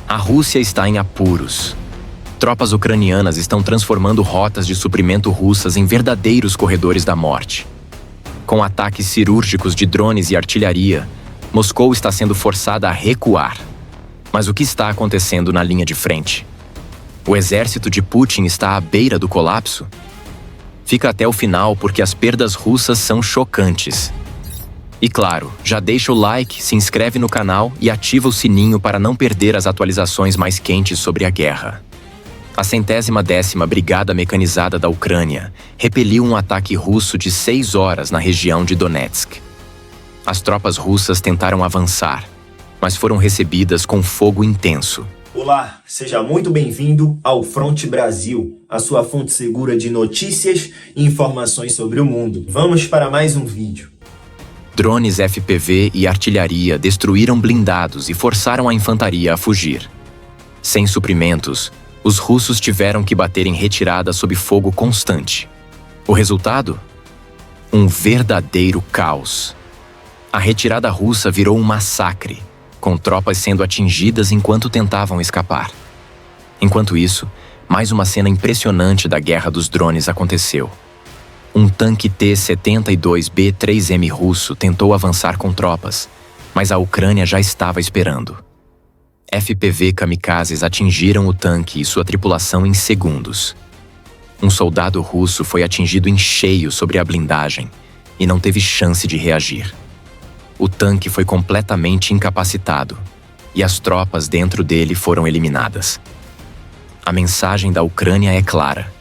A Rússia está em apuros. Tropas ucranianas estão transformando rotas de suprimento russas em verdadeiros corredores da morte. Com ataques cirúrgicos de drones e artilharia, Moscou está sendo forçada a recuar. Mas o que está acontecendo na linha de frente? O exército de Putin está à beira do colapso? Fica até o final porque as perdas russas são chocantes. E claro, já deixa o like, se inscreve no canal e ativa o sininho para não perder as atualizações mais quentes sobre a guerra. A 110ª Brigada Mecanizada da Ucrânia repeliu um ataque russo de 6 horas na região de Donetsk. As tropas russas tentaram avançar, mas foram recebidas com fogo intenso. Olá, seja muito bem-vindo ao Fronte Brasil, a sua fonte segura de notícias e informações sobre o mundo. Vamos para mais um vídeo. Drones FPV e artilharia destruíram blindados e forçaram a infantaria a fugir. Sem suprimentos, os russos tiveram que bater em retirada sob fogo constante. O resultado? Um verdadeiro caos. A retirada russa virou um massacre, com tropas sendo atingidas enquanto tentavam escapar. Enquanto isso, mais uma cena impressionante da guerra dos drones aconteceu. Um tanque T-72B3M russo tentou avançar com tropas, mas a Ucrânia já estava esperando. FPV kamikazes atingiram o tanque e sua tripulação em segundos. Um soldado russo foi atingido em cheio sobre a blindagem e não teve chance de reagir. O tanque foi completamente incapacitado e as tropas dentro dele foram eliminadas. A mensagem da Ucrânia é clara: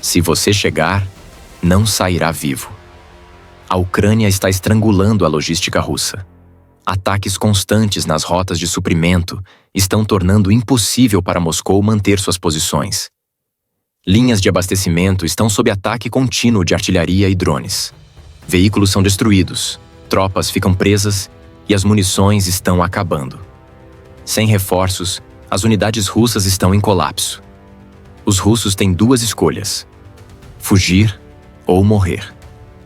se você chegar, não sairá vivo. A Ucrânia está estrangulando a logística russa. Ataques constantes nas rotas de suprimento estão tornando impossível para Moscou manter suas posições. Linhas de abastecimento estão sob ataque contínuo de artilharia e drones. Veículos são destruídos, tropas ficam presas e as munições estão acabando. Sem reforços, as unidades russas estão em colapso. Os russos têm duas escolhas: fugir ou morrer.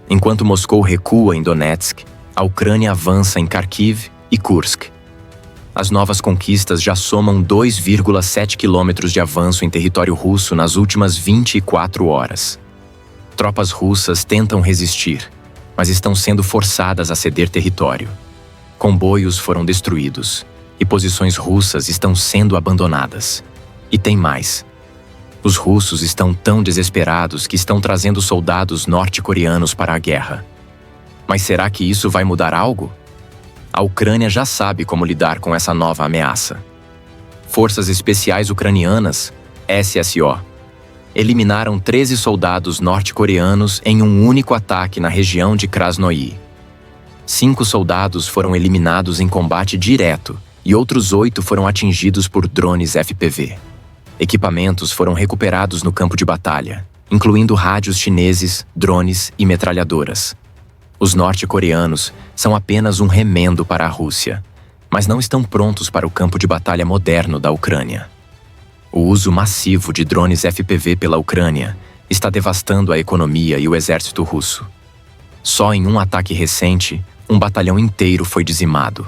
Enquanto Moscou recua em Donetsk, a Ucrânia avança em Kharkiv e Kursk. As novas conquistas já somam 2,7 quilômetros de avanço em território russo nas últimas 24 horas. Tropas russas tentam resistir, mas estão sendo forçadas a ceder território. Comboios foram destruídos e posições russas estão sendo abandonadas. E tem mais. Os russos estão tão desesperados que estão trazendo soldados norte-coreanos para a guerra. Mas será que isso vai mudar algo? A Ucrânia já sabe como lidar com essa nova ameaça. Forças Especiais Ucranianas, SSO, eliminaram 13 soldados norte-coreanos em um único ataque na região de Krasnoye. 5 soldados foram eliminados em combate direto e outros 8 foram atingidos por drones FPV. Equipamentos foram recuperados no campo de batalha, incluindo rádios chineses, drones e metralhadoras. Os norte-coreanos são apenas um remendo para a Rússia, mas não estão prontos para o campo de batalha moderno da Ucrânia. O uso massivo de drones FPV pela Ucrânia está devastando a economia e o exército russo. Só em um ataque recente, um batalhão inteiro foi dizimado.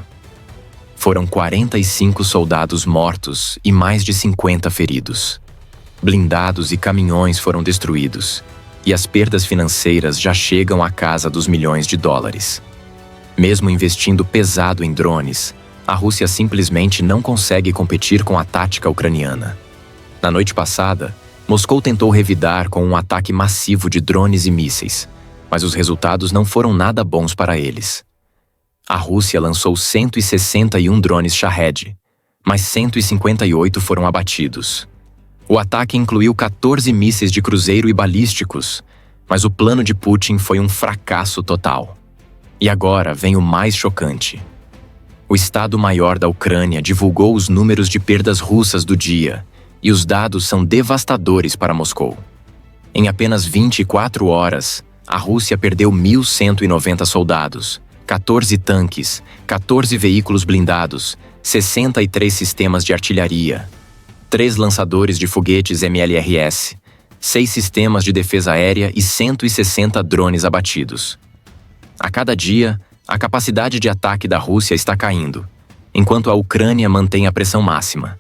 Foram 45 soldados mortos e mais de 50 feridos. Blindados e caminhões foram destruídos, e as perdas financeiras já chegam à casa dos milhões de dólares. Mesmo investindo pesado em drones, a Rússia simplesmente não consegue competir com a tática ucraniana. Na noite passada, Moscou tentou revidar com um ataque massivo de drones e mísseis, mas os resultados não foram nada bons para eles. A Rússia lançou 161 drones Shahed, mas 158 foram abatidos. O ataque incluiu 14 mísseis de cruzeiro e balísticos, mas o plano de Putin foi um fracasso total. E agora vem o mais chocante. O Estado-Maior da Ucrânia divulgou os números de perdas russas do dia, e os dados são devastadores para Moscou. Em apenas 24 horas, a Rússia perdeu 1.190 soldados, 14 tanques, 14 veículos blindados, 63 sistemas de artilharia, 3 lançadores de foguetes MLRS, 6 sistemas de defesa aérea e 160 drones abatidos. A cada dia, a capacidade de ataque da Rússia está caindo, enquanto a Ucrânia mantém a pressão máxima.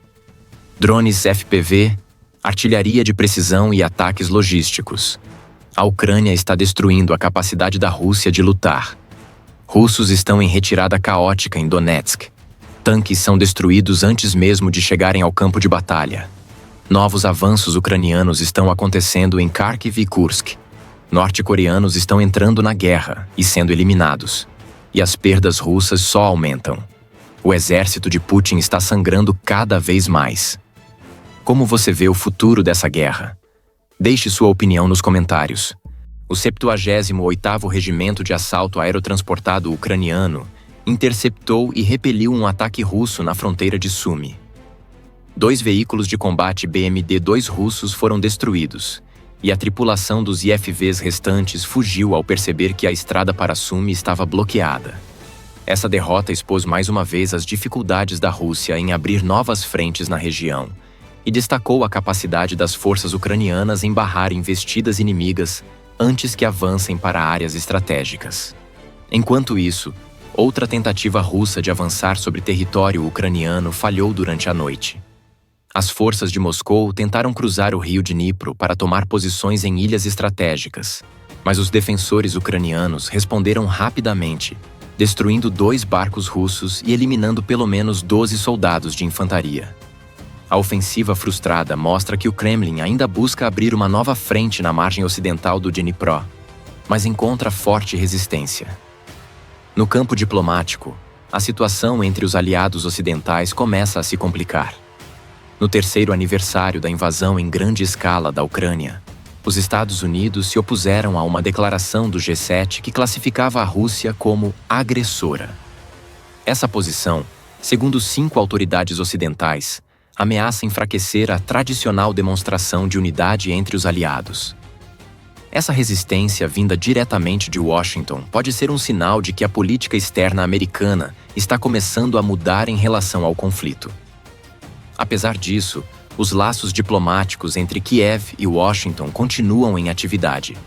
drones FPV, artilharia de precisão e ataques logísticos. A Ucrânia está destruindo a capacidade da Rússia de lutar. Russos estão em retirada caótica em Donetsk. Tanques são destruídos antes mesmo de chegarem ao campo de batalha. Novos avanços ucranianos estão acontecendo em Kharkiv e Kursk. Norte-coreanos estão entrando na guerra e sendo eliminados. E as perdas russas só aumentam. O exército de Putin está sangrando cada vez mais. Como você vê o futuro dessa guerra? Deixe sua opinião nos comentários. O 78º Regimento de Assalto Aerotransportado Ucraniano interceptou e repeliu um ataque russo na fronteira de Sumy. 2 veículos de combate BMD-2 russos foram destruídos, e a tripulação dos IFVs restantes fugiu ao perceber que a estrada para Sumy estava bloqueada. Essa derrota expôs mais uma vez as dificuldades da Rússia em abrir novas frentes na região e destacou a capacidade das forças ucranianas em barrar investidas inimigas antes que avancem para áreas estratégicas. Enquanto isso, outra tentativa russa de avançar sobre território ucraniano falhou durante a noite. As forças de Moscou tentaram cruzar o rio Dnipro para tomar posições em ilhas estratégicas, mas os defensores ucranianos responderam rapidamente, destruindo 2 barcos russos e eliminando pelo menos 12 soldados de infantaria. A ofensiva frustrada mostra que o Kremlin ainda busca abrir uma nova frente na margem ocidental do Dnipro, mas encontra forte resistência. No campo diplomático, a situação entre os aliados ocidentais começa a se complicar. No 3º aniversário da invasão em grande escala da Ucrânia, os Estados Unidos se opuseram a uma declaração do G7 que classificava a Rússia como agressora. Essa posição, segundo 5 autoridades ocidentais, ameaça enfraquecer a tradicional demonstração de unidade entre os aliados. Essa resistência vinda diretamente de Washington pode ser um sinal de que a política externa americana está começando a mudar em relação ao conflito. Apesar disso, os laços diplomáticos entre Kiev e Washington continuam em atividade.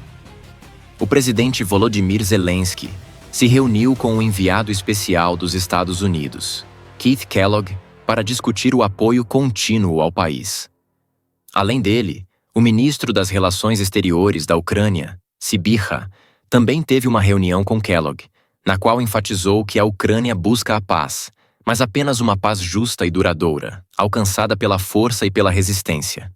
O presidente Volodymyr Zelensky se reuniu com o enviado especial dos Estados Unidos, Keith Kellogg, para discutir o apoio contínuo ao país. Além dele, o ministro das Relações Exteriores da Ucrânia, Sybiha, também teve uma reunião com Kellogg, na qual enfatizou que a Ucrânia busca a paz, mas apenas uma paz justa e duradoura, alcançada pela força e pela resistência.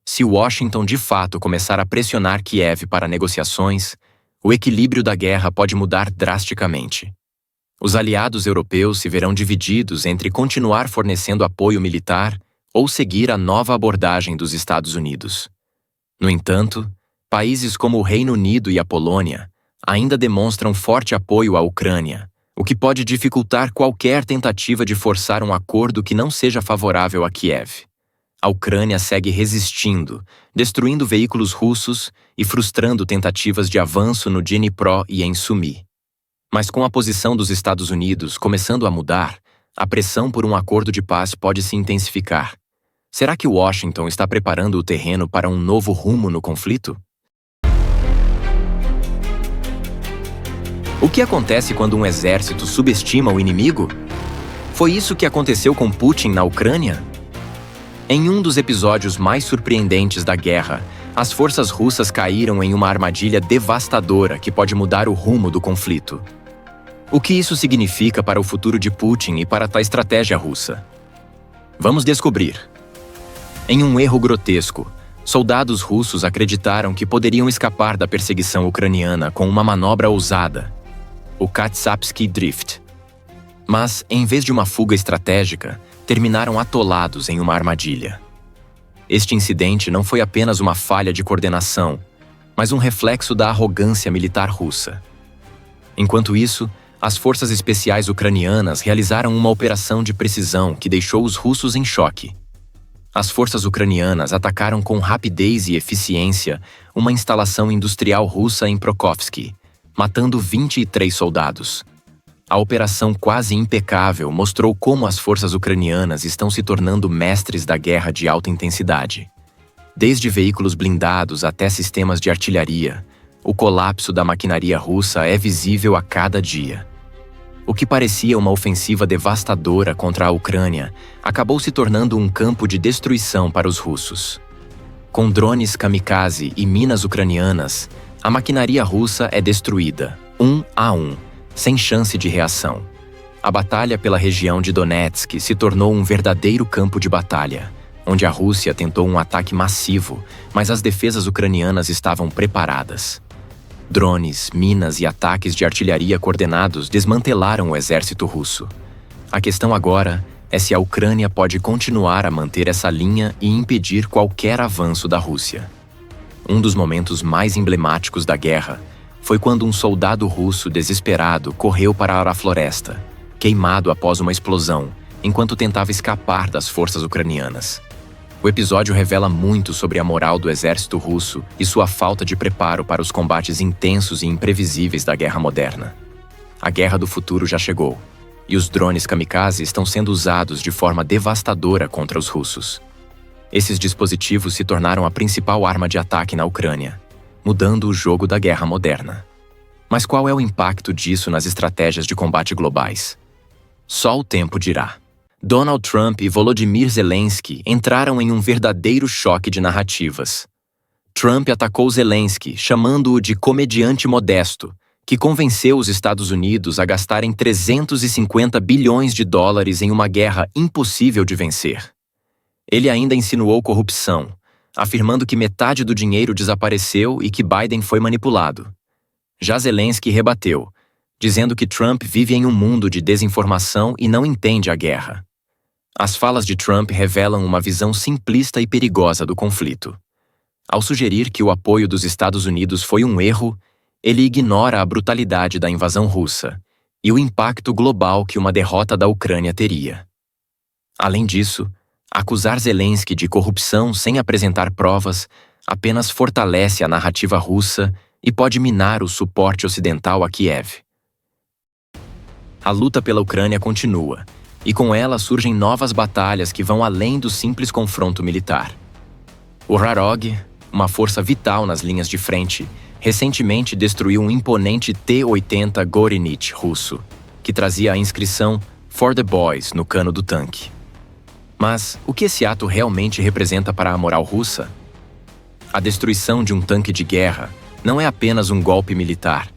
Se Washington de fato começar a pressionar Kiev para negociações, o equilíbrio da guerra pode mudar drasticamente. Os aliados europeus se verão divididos entre continuar fornecendo apoio militar ou seguir a nova abordagem dos Estados Unidos. No entanto, países como o Reino Unido e a Polônia ainda demonstram forte apoio à Ucrânia, o que pode dificultar qualquer tentativa de forçar um acordo que não seja favorável a Kiev. A Ucrânia segue resistindo, destruindo veículos russos e frustrando tentativas de avanço no Dnipro e em Sumy. Mas com a posição dos Estados Unidos começando a mudar, a pressão por um acordo de paz pode se intensificar. Será que Washington está preparando o terreno para um novo rumo no conflito? O que acontece quando um exército subestima o inimigo? Foi isso que aconteceu com Putin na Ucrânia? Em um dos episódios mais surpreendentes da guerra, as forças russas caíram em uma armadilha devastadora que pode mudar o rumo do conflito. O que isso significa para o futuro de Putin e para a estratégia russa? Vamos descobrir. Em um erro grotesco, soldados russos acreditaram que poderiam escapar da perseguição ucraniana com uma manobra ousada, o Katsapsky Drift. Mas, em vez de uma fuga estratégica, terminaram atolados em uma armadilha. Este incidente não foi apenas uma falha de coordenação, mas um reflexo da arrogância militar russa. Enquanto isso, as forças especiais ucranianas realizaram uma operação de precisão que deixou os russos em choque. As forças ucranianas atacaram com rapidez e eficiência uma instalação industrial russa em Prokofsky, matando 23 soldados. A operação quase impecável mostrou como as forças ucranianas estão se tornando mestres da guerra de alta intensidade. Desde veículos blindados até sistemas de artilharia, o colapso da maquinaria russa é visível a cada dia. O que parecia uma ofensiva devastadora contra a Ucrânia acabou se tornando um campo de destruição para os russos. Com drones kamikaze e minas ucranianas, a maquinaria russa é destruída, 1 a 1, sem chance de reação. A batalha pela região de Donetsk se tornou um verdadeiro campo de batalha, onde a Rússia tentou um ataque massivo, mas as defesas ucranianas estavam preparadas. Drones, minas e ataques de artilharia coordenados desmantelaram o exército russo. A questão agora é se a Ucrânia pode continuar a manter essa linha e impedir qualquer avanço da Rússia. Um dos momentos mais emblemáticos da guerra foi quando um soldado russo desesperado correu para a floresta, queimado após uma explosão, enquanto tentava escapar das forças ucranianas. O episódio revela muito sobre a moral do exército russo e sua falta de preparo para os combates intensos e imprevisíveis da guerra moderna. A guerra do futuro já chegou, e os drones kamikaze estão sendo usados de forma devastadora contra os russos. Esses dispositivos se tornaram a principal arma de ataque na Ucrânia, mudando o jogo da guerra moderna. Mas qual é o impacto disso nas estratégias de combate globais? Só o tempo dirá. Donald Trump e Volodymyr Zelensky entraram em um verdadeiro choque de narrativas. Trump atacou Zelensky, chamando-o de comediante modesto, que convenceu os Estados Unidos a gastarem 350 bilhões de dólares em uma guerra impossível de vencer. Ele ainda insinuou corrupção, afirmando que metade do dinheiro desapareceu e que Biden foi manipulado. Já Zelensky rebateu, dizendo que Trump vive em um mundo de desinformação e não entende a guerra. As falas de Trump revelam uma visão simplista e perigosa do conflito. Ao sugerir que o apoio dos Estados Unidos foi um erro, ele ignora a brutalidade da invasão russa e o impacto global que uma derrota da Ucrânia teria. Além disso, acusar Zelensky de corrupção sem apresentar provas apenas fortalece a narrativa russa e pode minar o suporte ocidental a Kiev. A luta pela Ucrânia continua, e com ela surgem novas batalhas que vão além do simples confronto militar. O Rarog, uma força vital nas linhas de frente, recentemente destruiu um imponente T-80 Gorinich russo, que trazia a inscrição For the Boys no cano do tanque. Mas o que esse ato realmente representa para a moral russa? A destruição de um tanque de guerra não é apenas um golpe militar.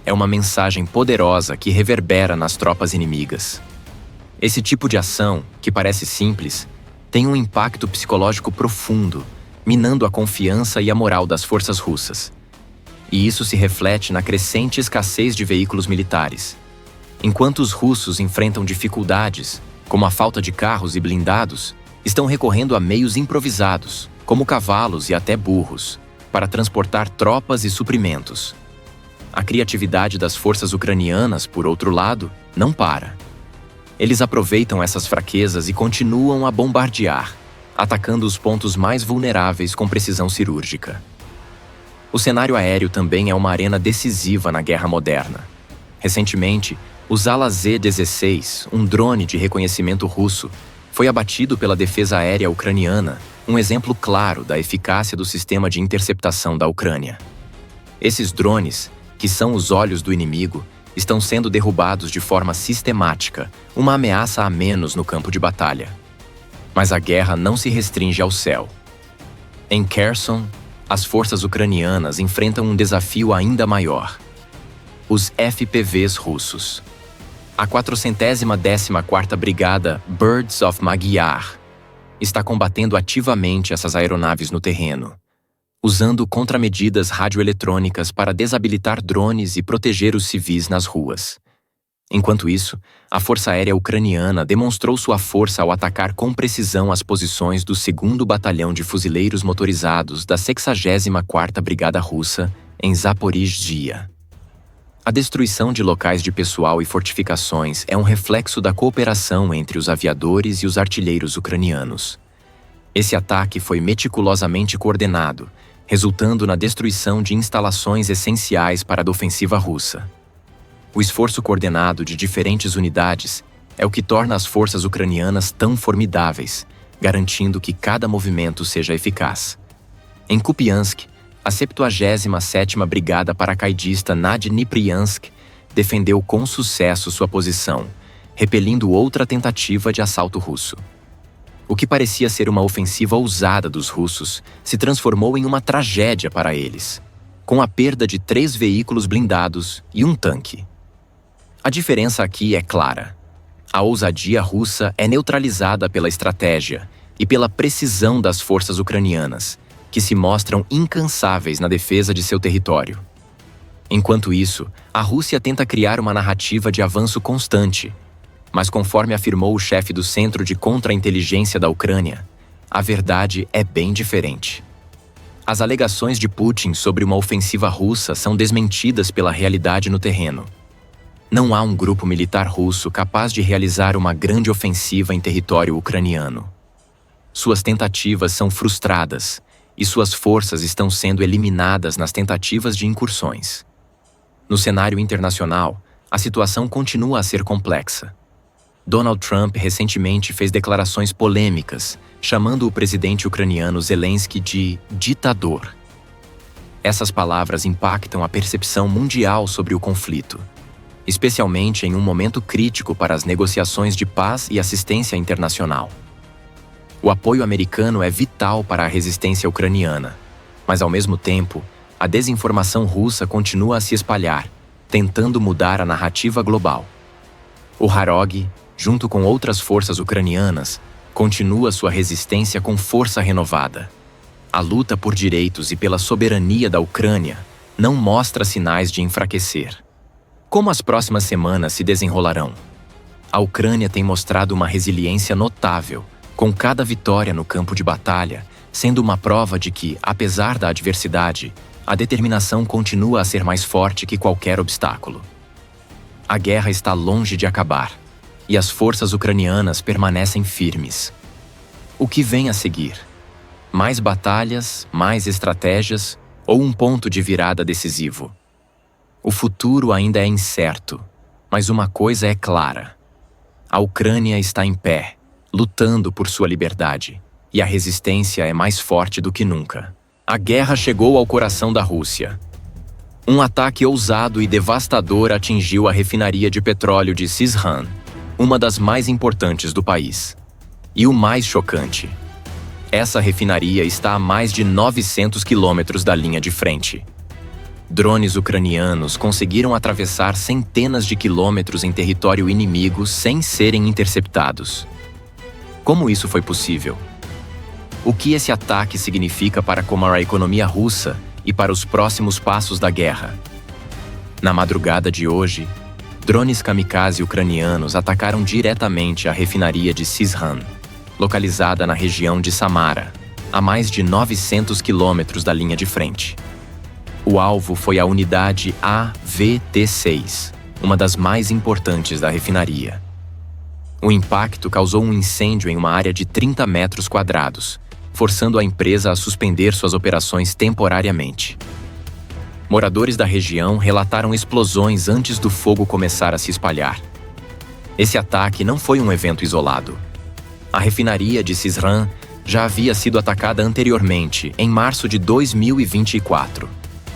É uma mensagem poderosa que reverbera nas tropas inimigas. Esse tipo de ação, que parece simples, tem um impacto psicológico profundo, minando a confiança e a moral das forças russas. E isso se reflete na crescente escassez de veículos militares. Enquanto os russos enfrentam dificuldades, como a falta de carros e blindados, estão recorrendo a meios improvisados, como cavalos e até burros, para transportar tropas e suprimentos. A criatividade das forças ucranianas, por outro lado, não para. Eles aproveitam essas fraquezas e continuam a bombardear, atacando os pontos mais vulneráveis com precisão cirúrgica. O cenário aéreo também é uma arena decisiva na guerra moderna. Recentemente, o Zala Z-16, um drone de reconhecimento russo, foi abatido pela defesa aérea ucraniana, um exemplo claro da eficácia do sistema de interceptação da Ucrânia. Esses drones, que são os olhos do inimigo, estão sendo derrubados de forma sistemática, uma ameaça a menos no campo de batalha. Mas a guerra não se restringe ao céu. Em Kherson, as forças ucranianas enfrentam um desafio ainda maior: os FPVs russos. A 414ª Brigada Birds of Magyar está combatendo ativamente essas aeronaves no terreno, usando contramedidas radioeletrônicas para desabilitar drones e proteger os civis nas ruas. Enquanto isso, a Força Aérea Ucraniana demonstrou sua força ao atacar com precisão as posições do 2º Batalhão de Fuzileiros Motorizados da 64ª Brigada Russa em Zaporizhzhia. A destruição de locais de pessoal e fortificações é um reflexo da cooperação entre os aviadores e os artilheiros ucranianos. Esse ataque foi meticulosamente coordenado, resultando na destruição de instalações essenciais para a ofensiva russa. O esforço coordenado de diferentes unidades é o que torna as forças ucranianas tão formidáveis, garantindo que cada movimento seja eficaz. Em Kupiansk, a 77ª Brigada Paracaidista Nadnipriansk defendeu com sucesso sua posição, repelindo outra tentativa de assalto russo. O que parecia ser uma ofensiva ousada dos russos se transformou em uma tragédia para eles, com a perda de 3 veículos blindados e um tanque. A diferença aqui é clara. A ousadia russa é neutralizada pela estratégia e pela precisão das forças ucranianas, que se mostram incansáveis na defesa de seu território. Enquanto isso, a Rússia tenta criar uma narrativa de avanço constante, mas conforme afirmou o chefe do Centro de Contra-Inteligência da Ucrânia, a verdade é bem diferente. As alegações de Putin sobre uma ofensiva russa são desmentidas pela realidade no terreno. Não há um grupo militar russo capaz de realizar uma grande ofensiva em território ucraniano. Suas tentativas são frustradas e suas forças estão sendo eliminadas nas tentativas de incursões. No cenário internacional, a situação continua a ser complexa. Donald Trump recentemente fez declarações polêmicas, chamando o presidente ucraniano Zelensky de ditador. Essas palavras impactam a percepção mundial sobre o conflito, especialmente em um momento crítico para as negociações de paz e assistência internacional. O apoio americano é vital para a resistência ucraniana, mas ao mesmo tempo, a desinformação russa continua a se espalhar, tentando mudar a narrativa global. O Harog, junto com outras forças ucranianas, continua sua resistência com força renovada. A luta por direitos e pela soberania da Ucrânia não mostra sinais de enfraquecer. Como as próximas semanas se desenrolarão? A Ucrânia tem mostrado uma resiliência notável, com cada vitória no campo de batalha, sendo uma prova de que, apesar da adversidade, a determinação continua a ser mais forte que qualquer obstáculo. A guerra está longe de acabar, e as forças ucranianas permanecem firmes. O que vem a seguir? Mais batalhas, mais estratégias ou um ponto de virada decisivo? O futuro ainda é incerto, mas uma coisa é clara. A Ucrânia está em pé, lutando por sua liberdade, e a resistência é mais forte do que nunca. A guerra chegou ao coração da Rússia. Um ataque ousado e devastador atingiu a refinaria de petróleo de Syzran, uma das mais importantes do país. E o mais chocante: essa refinaria está a mais de 900 quilômetros da linha de frente. Drones ucranianos conseguiram atravessar centenas de quilômetros em território inimigo sem serem interceptados. Como isso foi possível? O que esse ataque significa para a economia russa e para os próximos passos da guerra? Na madrugada de hoje, drones kamikaze ucranianos atacaram diretamente a refinaria de Syzran, localizada na região de Samara, a mais de 900 quilômetros da linha de frente. O alvo foi a unidade AVT-6, uma das mais importantes da refinaria. O impacto causou um incêndio em uma área de 30 metros quadrados, forçando a empresa a suspender suas operações temporariamente. Moradores da região relataram explosões antes do fogo começar a se espalhar. Esse ataque não foi um evento isolado. A refinaria de Syzran já havia sido atacada anteriormente, em março de 2024,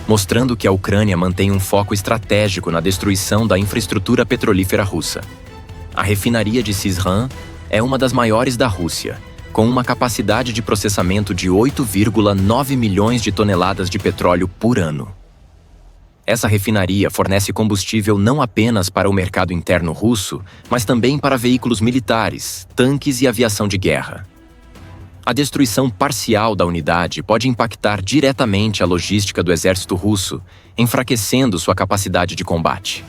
mostrando que a Ucrânia mantém um foco estratégico na destruição da infraestrutura petrolífera russa. A refinaria de Syzran é uma das maiores da Rússia, com uma capacidade de processamento de 8,9 milhões de toneladas de petróleo por ano. Essa refinaria fornece combustível não apenas para o mercado interno russo, mas também para veículos militares, tanques e aviação de guerra. A destruição parcial da unidade pode impactar diretamente a logística do exército russo, enfraquecendo sua capacidade de combate.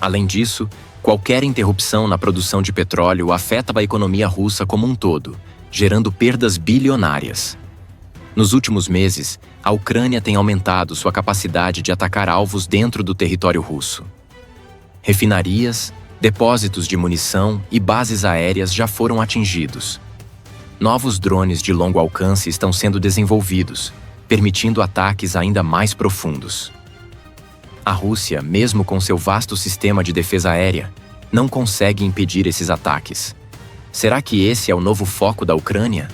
Além disso, qualquer interrupção na produção de petróleo afeta a economia russa como um todo, gerando perdas bilionárias. Nos últimos meses, a Ucrânia tem aumentado sua capacidade de atacar alvos dentro do território russo. Refinarias, depósitos de munição e bases aéreas já foram atingidos. Novos drones de longo alcance estão sendo desenvolvidos, permitindo ataques ainda mais profundos. A Rússia, mesmo com seu vasto sistema de defesa aérea, não consegue impedir esses ataques. Será que esse é o novo foco da Ucrânia?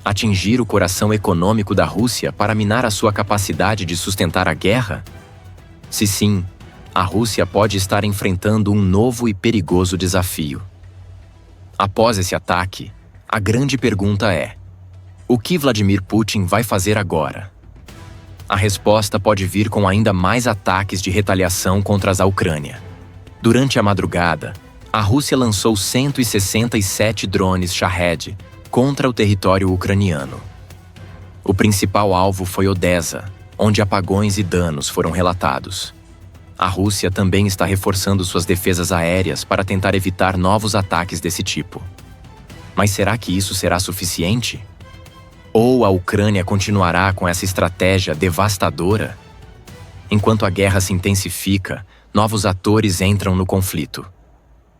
Atingir o coração econômico da Rússia para minar a sua capacidade de sustentar a guerra? Se sim, a Rússia pode estar enfrentando um novo e perigoso desafio. Após esse ataque, a grande pergunta é: o que Vladimir Putin vai fazer agora? A resposta pode vir com ainda mais ataques de retaliação contra a Ucrânia. Durante a madrugada, a Rússia lançou 167 drones Shahed contra o território ucraniano. O principal alvo foi Odessa, onde apagões e danos foram relatados. A Rússia também está reforçando suas defesas aéreas para tentar evitar novos ataques desse tipo. Mas será que isso será suficiente? Ou a Ucrânia continuará com essa estratégia devastadora? Enquanto a guerra se intensifica, novos atores entram no conflito.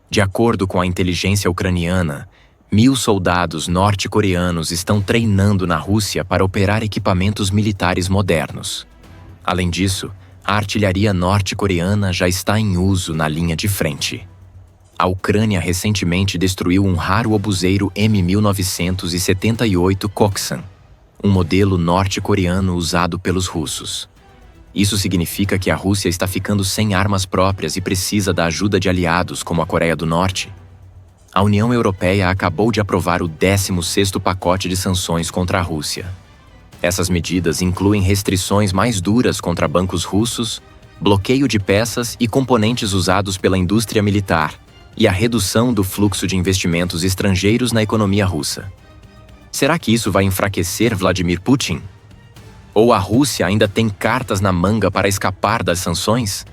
De acordo com a inteligência ucraniana, 1.000 soldados norte-coreanos estão treinando na Rússia para operar equipamentos militares modernos. Além disso, a artilharia norte-coreana já está em uso na linha de frente. A Ucrânia recentemente destruiu um raro obuseiro M1978 Koksan, um modelo norte-coreano usado pelos russos. Isso significa que a Rússia está ficando sem armas próprias e precisa da ajuda de aliados como a Coreia do Norte. A União Europeia acabou de aprovar o 16º pacote de sanções contra a Rússia. Essas medidas incluem restrições mais duras contra bancos russos, bloqueio de peças e componentes usados pela indústria militar, e a redução do fluxo de investimentos estrangeiros na economia russa. Será que isso vai enfraquecer Vladimir Putin? Ou a Rússia ainda tem cartas na manga para escapar das sanções?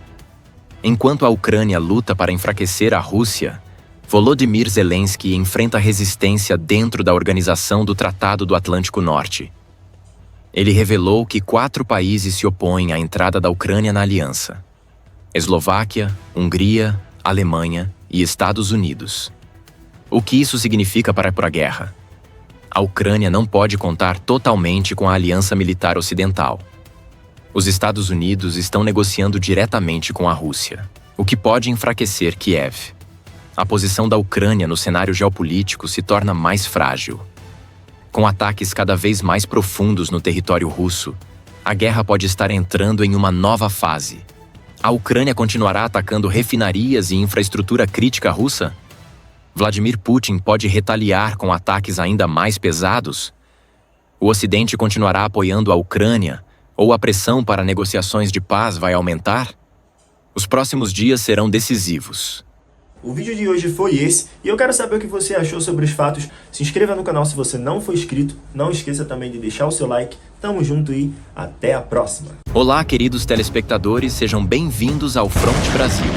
Enquanto a Ucrânia luta para enfraquecer a Rússia, Volodymyr Zelensky enfrenta resistência dentro da Organização do Tratado do Atlântico Norte. Ele revelou que 4 países se opõem à entrada da Ucrânia na aliança: Eslováquia, Hungria, Alemanha e Estados Unidos. O que isso significa para a guerra? A Ucrânia não pode contar totalmente com a aliança militar ocidental. Os Estados Unidos estão negociando diretamente com a Rússia, o que pode enfraquecer Kiev. A posição da Ucrânia no cenário geopolítico se torna mais frágil. Com ataques cada vez mais profundos no território russo, a guerra pode estar entrando em uma nova fase. A Ucrânia continuará atacando refinarias e infraestrutura crítica russa? Vladimir Putin pode retaliar com ataques ainda mais pesados? O Ocidente continuará apoiando a Ucrânia, ou a pressão para negociações de paz vai aumentar? Os próximos dias serão decisivos. O vídeo de hoje foi esse, e eu quero saber o que você achou sobre os fatos. Se inscreva no canal se você não for inscrito, não esqueça também de deixar o seu like. Tamo junto e até a próxima! Olá, queridos telespectadores, sejam bem-vindos ao Front Brasil.